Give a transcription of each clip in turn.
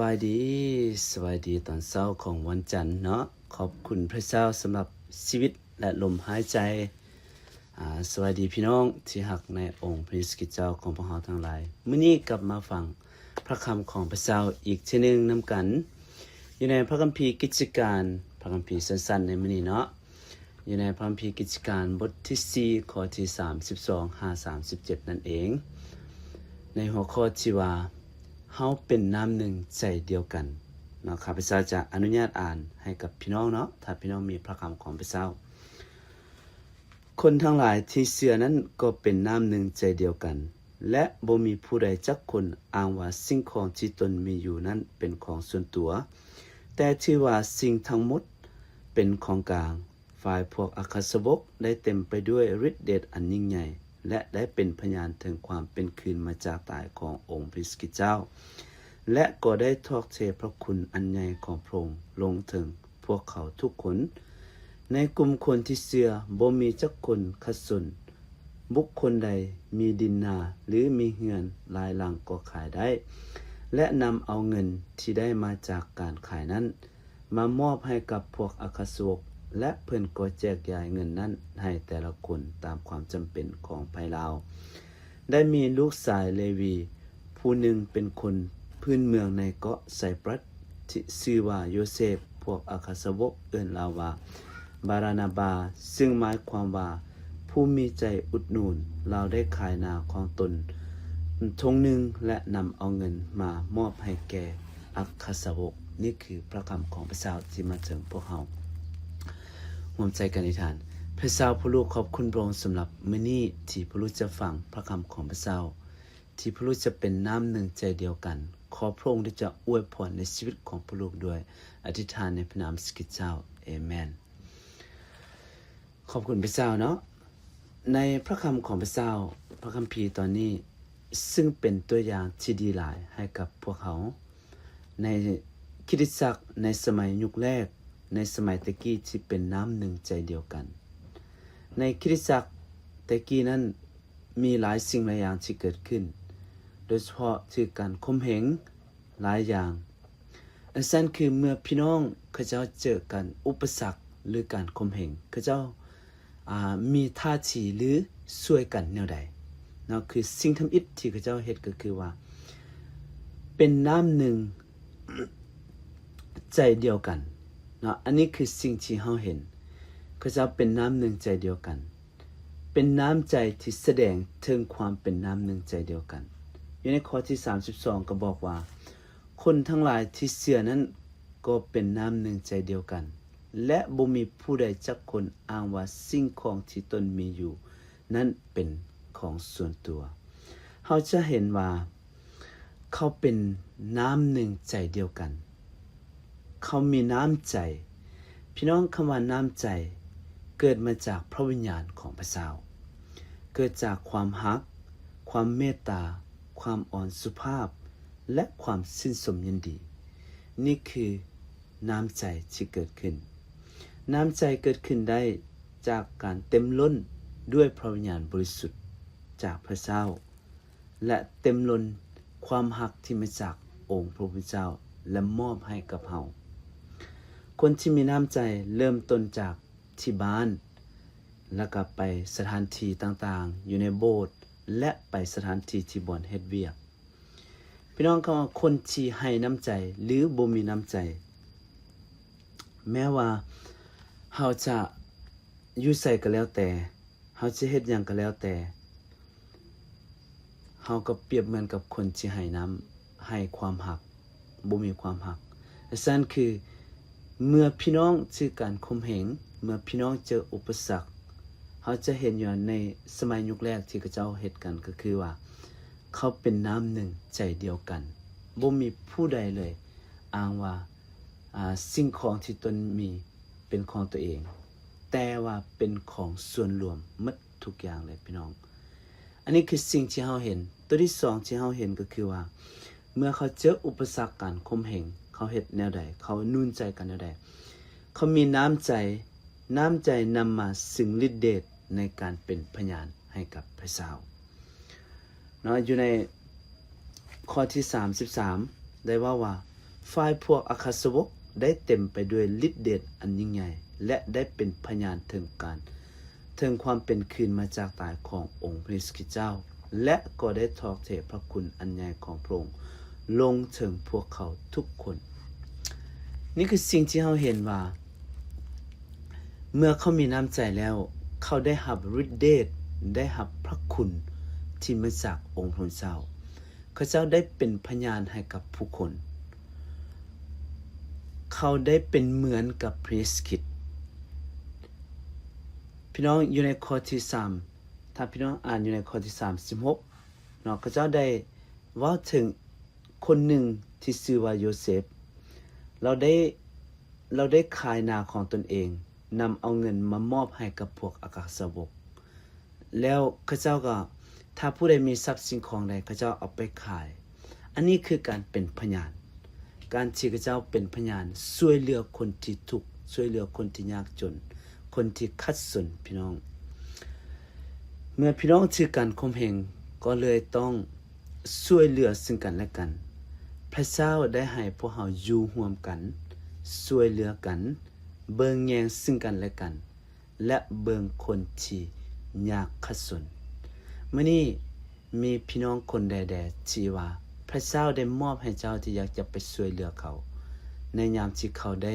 บายดีตอนเช้าของวันจันทร์เนาะขอบคุณพระเจ้าสำหรับชีวิตและลมหายใจสวัสดีพี่น้องที่หักในองค์พระเยซูคริสต์เจ้าของพวกเราทั้งหลายมื้อนี้กลับมาฟังพระคำของพระเจ้าอีกเช่นนึงนำกันอยู่ในพระคัมภีร์กิจการพระคัมภีร์สั้นๆในมื้อนี้เนาะอยู่ในพระคัมภีร์กิจการบทที่4ข้อที่32-37นั่นเองในหัวข้อที่ว่าเฮาเป็นน้ำหนึ่งใจเดียวกันเนาะข้าพเจ้าจะอนุญาตอ่านให้กับพี่น้องเนาะถ้าพี่น้องมีพระคำของพระเจ้าคนทั้งหลายที่เชื่อนั้นก็เป็นน้ำหนึ่งใจเดียวกันและบ่มีผู้ใดจักคนอ้างว่าสิ่งของที่ตนมีอยู่นั้นเป็นของส่วนตัวแต่ที่ว่าสิ่งทั้งหมดเป็นของกลางฝ่ายพวกอัครสาวกได้เต็มไปด้วยฤทธิ์เดชอันยิ่งใหญ่และได้เป็นพยานถึงความเป็นคืนมาจากตายขององค์พระคริสต์เจ้าและก็ได้ทอดเทพระคุณอันใหญ่ของพระองค์ลงถึงพวกเขาทุกคนในกลุ่มคนที่เชื่อบ่มีจักคนขัดสนบุคคลใดมีดินนาหรือมีเฮือนหลายหลังก็ขายได้และนำเอาเงินที่ได้มาจากการขายนั้นมามอบให้กับพวกอัครสาวกและเพิ่นก็แจกจ่ายเงินนั้นให้แต่ละคนตามความจำเป็นของภายลาวได้มีลูกชายเลวีผู้หนึ่งเป็นคนพื้นเมืองในเกาะไซปรัสที่ชื่อว่าโยเซฟพวกอัครสาวกเอิ้นลาวว่าบารานาบาซึ่งหมายความว่าผู้มีใจอุดหนุนเราได้ขายนาของตนทงหนึ่งและนำเอาเงินมามอบให้แก่อัครสาวกนี่คือพระคำของพระเจ้าที่มาถึงพวกเราร่วมใจกันอธิษฐานพระเจ้าผู้ลูกขอบคุณพระองค์สำหรับมื้อนี้ที่พระลูกจะฟังพระคำของพระเจ้าที่พระลูกจะเป็นน้ำหนึ่งใจเดียวกันขอพระองค์ที่จะอวยพรในชีวิตของพระลูกด้วยอธิษฐานในพระนามพระคริสต์เจ้าเอเมนขอบคุณพระเจ้าเนาะในพระคำของพระเจ้าพระคัมภีร์ตอนนี้ซึ่งเป็นตัวอย่างที่ดีหลายให้กับพวกเขาในคริสตจักรในสมัยยุคแรกในสมัยตะกี้ที่เป็นน้ำหนึ่งใจเดียวกันในคริสตจักรตะกี้นั้นมีหลายสิ่งหลายอย่างที่เกิดขึ้นโดยเฉพาะคือการข่มเหงหลายอย่างอันนั้นคือเมื่อพี่น้องเขาเจ้าเจอกันอุปสรรคหรือการข่มเหงเขาเจ้ามีท่าทีหรือช่วยกันแนวใดเนาะคือสิ่งทำอิฐที่เขาเจ้าเฮ็ดก็คือว่าเป็นน้ำหนึ่งใจเดียวกันเนาะอันนี้คือสิ่งที่เราเห็นเขาเจ้าเป็นน้ำหนึ่งใจเดียวกันเป็นน้ำใจที่แสดงถึงความเป็นน้ำหนึ่งใจเดียวกันอยู่ในข้อที่32ก็บอกว่าคนทั้งหลายที่เชื่อนั้นก็เป็นน้ำหนึ่งใจเดียวกันและบ่มีผู้ใดจักคนอ้างว่าสิ่งของที่ตนมีอยู่นั้นเป็นของส่วนตัวเราจะเห็นว่าเขาเป็นน้ำหนึ่งใจเดียวกันเขามีน้ำใจพี่น้องคำว่าน้ำใจเกิดมาจากพระวิญญาณของพระเจ้าเกิดจากความรักความเมตตาความอ่อนสุภาพและความชื่นชมยินดีนี่คือน้ำใจที่เกิดขึ้นน้ำใจเกิดขึ้นได้จากการเต็มล้นด้วยพระวิญญาณบริสุทธิ์จากพระเจ้าและเต็มล้นความรักที่มาจากองค์พระผู้เป็นเจ้าและมอบให้กับเราคนที่มีน้ำใจเริ่มต้นจากที่บ้านแล้วก็ไปสถานที่ต่างๆอยู่ในโบสถ์และไปสถานที่ที่บ่อนเฮ็ดเวียกพี่น้องก็คนที่ให้น้ำใจหรือบ่มีน้ำใจแม้ว่าเฮาจะอยู่ไสก็แล้วแต่เฮาจะเฮ็ดหยังก็แล้วแต่เฮาก็เปรียบเหมือนกับคนที่ให้ความรักบ่มีความรักฉะนั้นคือเมื่อพี่น้องเจอการข่มเหงเมื่อพี่น้องเจออุปสรรคเขาจะเห็นอยู่ในสมัยยุคแรกที่เขาเจ้าเฮ็ดกันก็คือว่าเขาเป็นน้ำหนึ่งใจเดียวกันบ่มีผู้ใดเลยอ้างว่าสิ่งของที่ตนมีเป็นของตัวเองแต่ว่าเป็นของส่วนรวมหมดทุกอย่างเลยพี่น้องอันนี้คือสิ่งที่เราเห็นตัวที่สองที่เราเห็นก็คือว่าเมื่อเขาเจออุปสรรคการข่มเหงเขาเฮ็ดแนวใดเขานุ่นใจกันแนวใดเขามีน้ำใจนำมาซึ่งฤทธิ์เดชในการเป็นพยานให้กับพระเจ้าเนาะอยู่ในข้อที่33ได้ว่า ฝ่ายพวกอาคาสาวกได้เต็มไปด้วยฤทธิ์เดชอันยิ่งใหญ่และได้เป็นพยานถึงความเป็นคืนมาจากตายขององค์พระคริสต์เจ้าและก็ได้ทอดเทพระคุณอันใหญ่ของพระองค์ลงถึงพวกเขาทุกคนนี่คือสิ่งที่เราเห็นว่าเมื่อเขามีน้ำใจแล้วเขาได้รับฤทธิ์เดชได้รับพระคุณที่มาจากองค์พระเจ้าเขาเจ้าได้เป็นพยานให้กับผู้คนเขาได้เป็นเหมือนกับพระคริสต์พี่น้องอยู่ในข้อที่3ถ้าพี่น้องอ่านอยู่ในข้อที่36เนาะเขาเจ้าได้เว้าถึงคนหนึ่งที่ชื่อว่าโยเซฟเราได้ขายนาของตนเองนำเอาเงินมามอบให้กับพวกอาคาสาวกแล้วเขาเจ้าก็ถ้าผู้ใดมีทรัพย์สิ่งของใดเขาเจ้าเอาไปขายอันนี้คือการเป็นพยานการที่เขาเจ้าเป็นพยานช่วยเหลือคนที่ทุกข์ช่วยเหลือคนที่ยากจนคนที่ขัดสนพี่น้องเมื่อพี่น้องถือการข่มเหงก็เลยต้องช่วยเหลือซึ่งกันและกันพระเจ้าได้ให้พวกเราอยู่ร่วมกันช่วยเหลือกันเบิ่งแยงซึ่งกันและกันและเบิ่งคนที่ยากขัดสนมื้อนี้มีพี่น้องคนใดๆที่ว่าพระเจ้าได้มอบให้เจ้าที่อยากจะไปช่วยเหลือเขาในยามที่เขาได้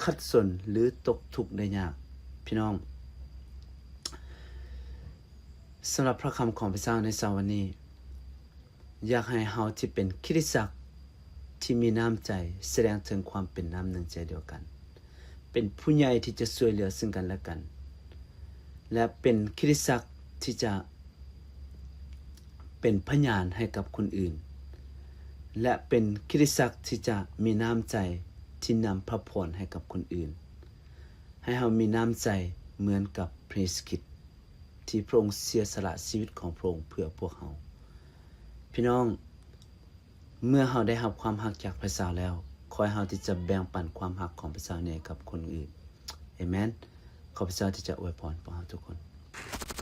ขัดสนหรือตกทุกข์ได้ยากพี่น้องสำหรับพระคำของพระเจ้าในเช้าวันนี้อยากให้เฮาที่เป็นคริสตจักรที่มีน้ำใจแสดงถึงความเป็นน้ำหนึ่งใจเดียวกันเป็นผู้ใหญ่ที่จะช่วยเหลือซึ่งกันและกันและเป็นคริสตจักรที่จะเป็นพยานให้กับคนอื่นและเป็นคริสตจักรที่จะมีน้ำใจที่นำพระพรให้กับคนอื่นให้เฮามีน้ำใจเหมือนกับพระคริสต์ที่พระองค์เสียสละชีวิตของพระองค์เพื่อพวกเฮาพี่น้องเมื่อเฮาได้รับความรักจากพระเจ้าแล้วขอให้เฮาที่จะแบ่งปันความรักของพระเจ้านี้กับคนอื่นอาเมนขอพระเจ้าที่จะอวยพรพวกเฮาทุกคน